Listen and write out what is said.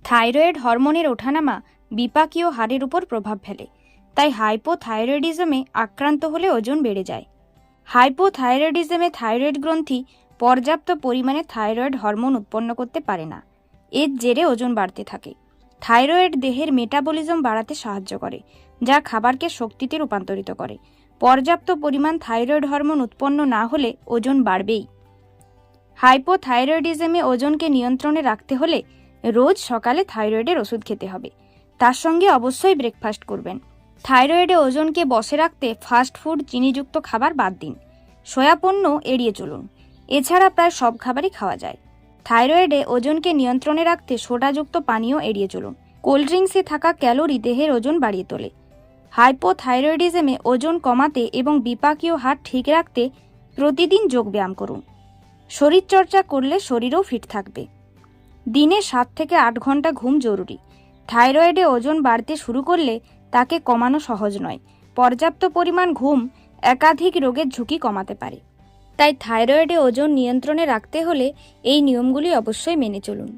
Thyroid হরমোনের ওঠানামা বিপাকীয় হারের উপর প্রভাব ফেলে, তাই হাইপোথাইরয়েডিজমে আক্রান্ত হলে ওজন বেড়ে যায়। হাইপোথাইরয়েডিজমে থাইরয়েড গ্রন্থি পর্যাপ্ত পরিমাণে থাইরয়েড হরমোন উৎপন্ন করতে পারে না। এর জেরে ওজন বাড়তে থাকে। থাইরয়েড দেহের মেটাবলিজম বাড়াতে সাহায্য করে, যা খাবারকে শক্তিতে রূপান্তরিত করে। পর্যাপ্ত পরিমাণ থাইরয়েড হরমোন উৎপন্ন না হলে ওজন বাড়বেই। হাইপোথাইরয়েডিজমে ওজনকে নিয়ন্ত্রণে রাখতে হলে রোজ সকালে থাইরয়েডের ওষুধ খেতে হবে। তার সঙ্গে অবশ্যই ব্রেকফাস্ট করবেন। থাইরয়েডে ওজনকে বসে রাখতে ফাস্ট ফুড, চিনিযুক্ত খাবার বাদ দিন। সয়া পণ্য এড়িয়ে চলুন। এছাড়া প্রায় সব খাবারই খাওয়া যায়। থাইরয়েডে ওজনকে নিয়ন্ত্রণে রাখতে সোডাযুক্ত পানীয় এড়িয়ে চলুন। কোল্ড ড্রিঙ্কসে থাকা ক্যালোরি দেহের ওজন বাড়িয়ে তোলে। হাইপোথাইরয়েডিজমে ওজন কমাতে এবং বিপাকীয় হার ঠিক রাখতে প্রতিদিন যোগব্যায়াম করুন। শরীরচর্চা করলে শরীরও ফিট থাকবে। দিনে 7 থেকে 8 ঘন্টা ঘুম জরুরি। থাইরয়েডে ওজন বাড়তে শুরু করলে তাকে কমানো সহজ নয়। পর্যাপ্ত পরিমাণ ঘুম একাধিক রোগের ঝুঁকি কমাতে পারে। তাই থাইরয়েডে ওজন নিয়ন্ত্রণে রাখতে হলে এই নিয়মগুলি অবশ্যই মেনে চলুন।